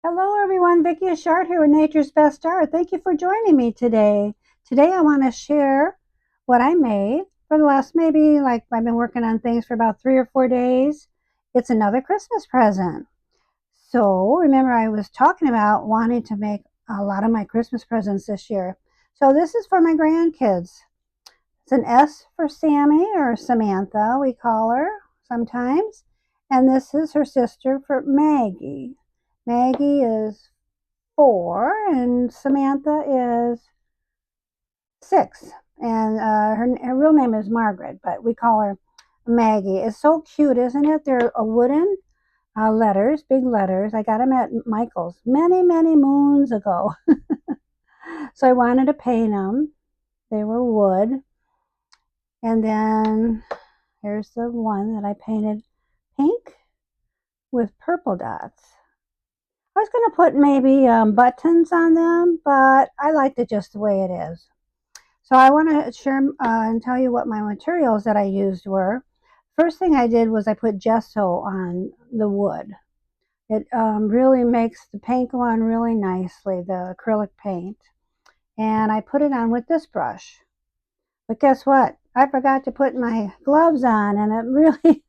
Hello everyone, Vicki Achard here with Nature's Best Art. Thank you for joining me today. Today I want to share what I made for the last maybe I've been working on things for about 3 or 4 days. It's another Christmas present. So remember I was talking about wanting to make a lot of my Christmas presents this year. So this is for my grandkids. It's an S for Sammy or Samantha, we call her sometimes. And this is her sister for Maggie. Maggie is 4 and Samantha is 6. And her real name is Margaret, but we call her Maggie. It's so cute, isn't it? They're a wooden letters, big letters. I got them at Michael's many, many moons ago. So I wanted to paint them. They were wood. And then here's the one that I painted pink with purple dots. I was going to put maybe buttons on them, but I liked it just the way it is. So I want to share and tell you what my materials that I used were. First thing I did was I put gesso on the wood. It really makes the paint go on really nicely, the acrylic paint. And I put it on with this brush. But guess what? I forgot to put my gloves on, and it really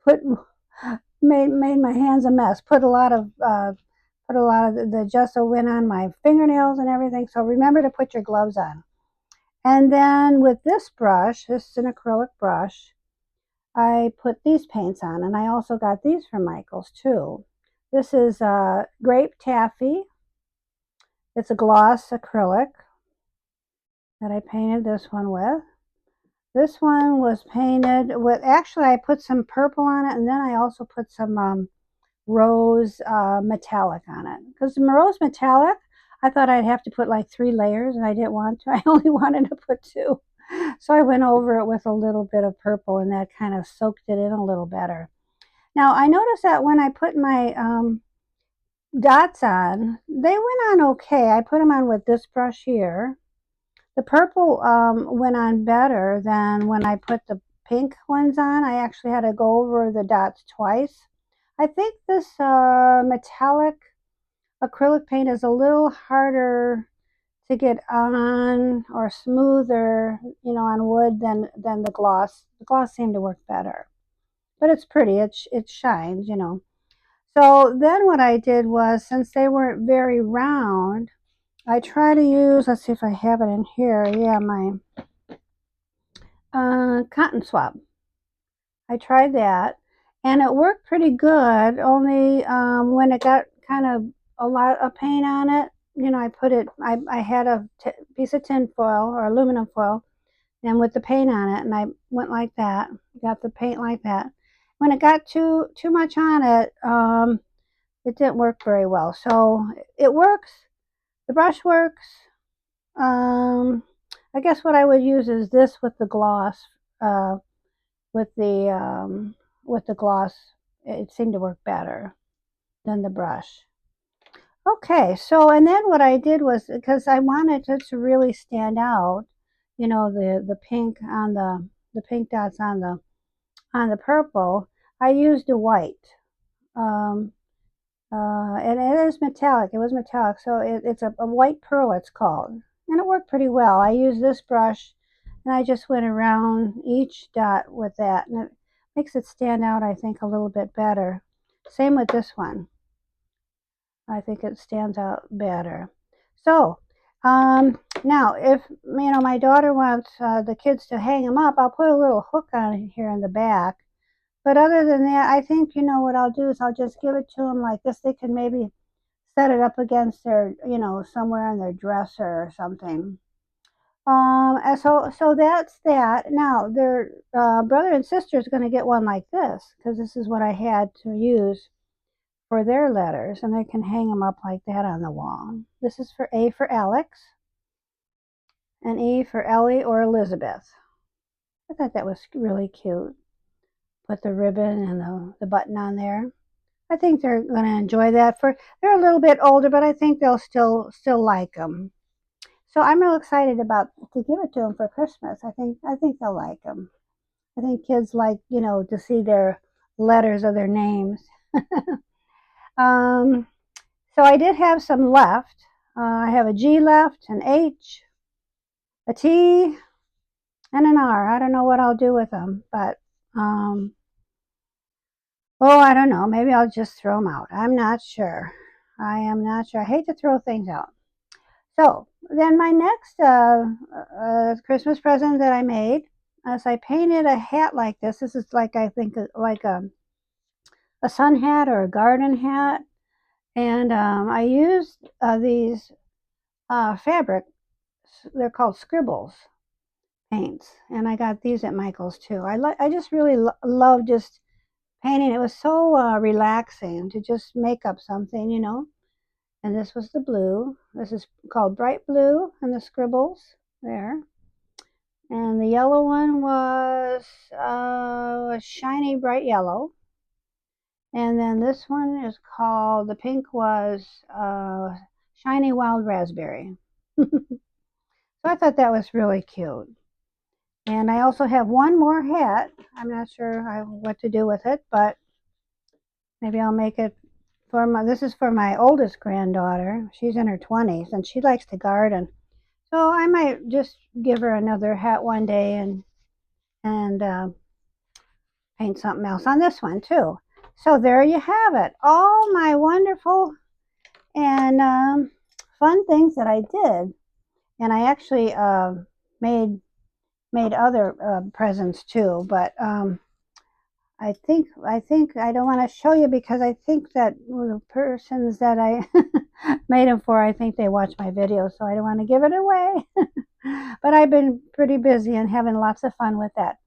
put made my hands a mess. Put a lot of the gesso went on my fingernails and everything. So remember to put your gloves on. And then with this brush, this is an acrylic brush, I put these paints on, and I also got these from Michael's too. This is grape taffy. It's a gloss acrylic that I painted this one with. This one was painted with, actually I put some purple on it, and then I also put some rose metallic on it. Because the rose metallic, I thought I'd have to put like 3 layers, and I didn't want to. I only wanted to put 2. So I went over it with a little bit of purple, and that kind of soaked it in a little better. Now I noticed that when I put my dots on, they went on okay. I put them on with this brush here. The purple went on better than when I put the pink ones on. I actually had to go over the dots twice. I think this metallic acrylic paint is a little harder to get on or smoother, on wood than the gloss. The gloss seemed to work better, but it's pretty. It shines. So then what I did was, since they weren't very round, I try to use. Let's see if I have it in here. Yeah, my cotton swab. I tried that, and it worked pretty good. Only when it got kind of a lot of paint on it, I put it. I had a piece of tin foil or aluminum foil, and with the paint on it, and I went like that. Got the paint like that. When it got too much on it, it didn't work very well. So it works. The brush works. Um, I guess what I would use is this with the gloss. Uh, with the um, with the gloss, it seemed to work better than the brush. Okay, so and then what I did was, because I wanted it to really stand out, the pink on the pink dots on the purple. I used a white, um, and it is metallic. It was metallic, so it's a white pearl. It's called, and it worked pretty well. I used this brush, and I just went around each dot with that, and it makes it stand out, I think, a little bit better. Same with this one. I think it stands out better. So now, if my daughter wants the kids to hang them up, I'll put a little hook on it here in the back. But other than that, I think what I'll do is I'll just give it to them like this. They can maybe set it up against their, somewhere on their dresser or something. And so that's that. Now their brother and sister is going to get one like this, because this is what I had to use for their letters, and they can hang them up like that on the wall. This is for A for Alex, and E for Ellie or Elizabeth. I thought that was really cute. Put the ribbon and the button on there. I think they're going to enjoy that. They're a little bit older, but I think they'll still like them. So I'm real excited about to give it to them for Christmas. I think they'll like them. I think kids like to see their letters of their names. um, So I did have some left. I have a G left, an H, a T, and an R. I don't know what I'll do with them, but oh, I don't know. Maybe I'll just throw them out. I'm not sure. I am not sure. I hate to throw things out. So then my next Christmas present that I made is I painted a hat like this. This is like, I think, like a sun hat or a garden hat. And I used these fabric. They're called scribbles paints. And I got these at Michael's too. I just really love just painting. It was so relaxing to just make up something, you know. And this was the blue. This is called bright blue, and the scribbles there. And the yellow one was a shiny bright yellow. And then this one is called, the pink was shiny wild raspberry. So I thought that was really cute. And I also have one more hat. I'm not sure what to do with it, but maybe I'll make it for this is for my oldest granddaughter. She's in her 20s and she likes to garden. So I might just give her another hat one day and paint something else on this one too. So there you have it. All my wonderful and fun things that I did. And I actually made other presents too, but I think I don't want to show you because I think that the persons that I made them for, I think they watch my video, so I don't want to give it away. But I've been pretty busy and having lots of fun with that.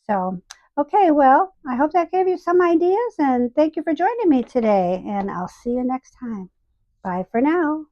So, okay, well, I hope that gave you some ideas, and thank you for joining me today, and I'll see you next time. Bye for now.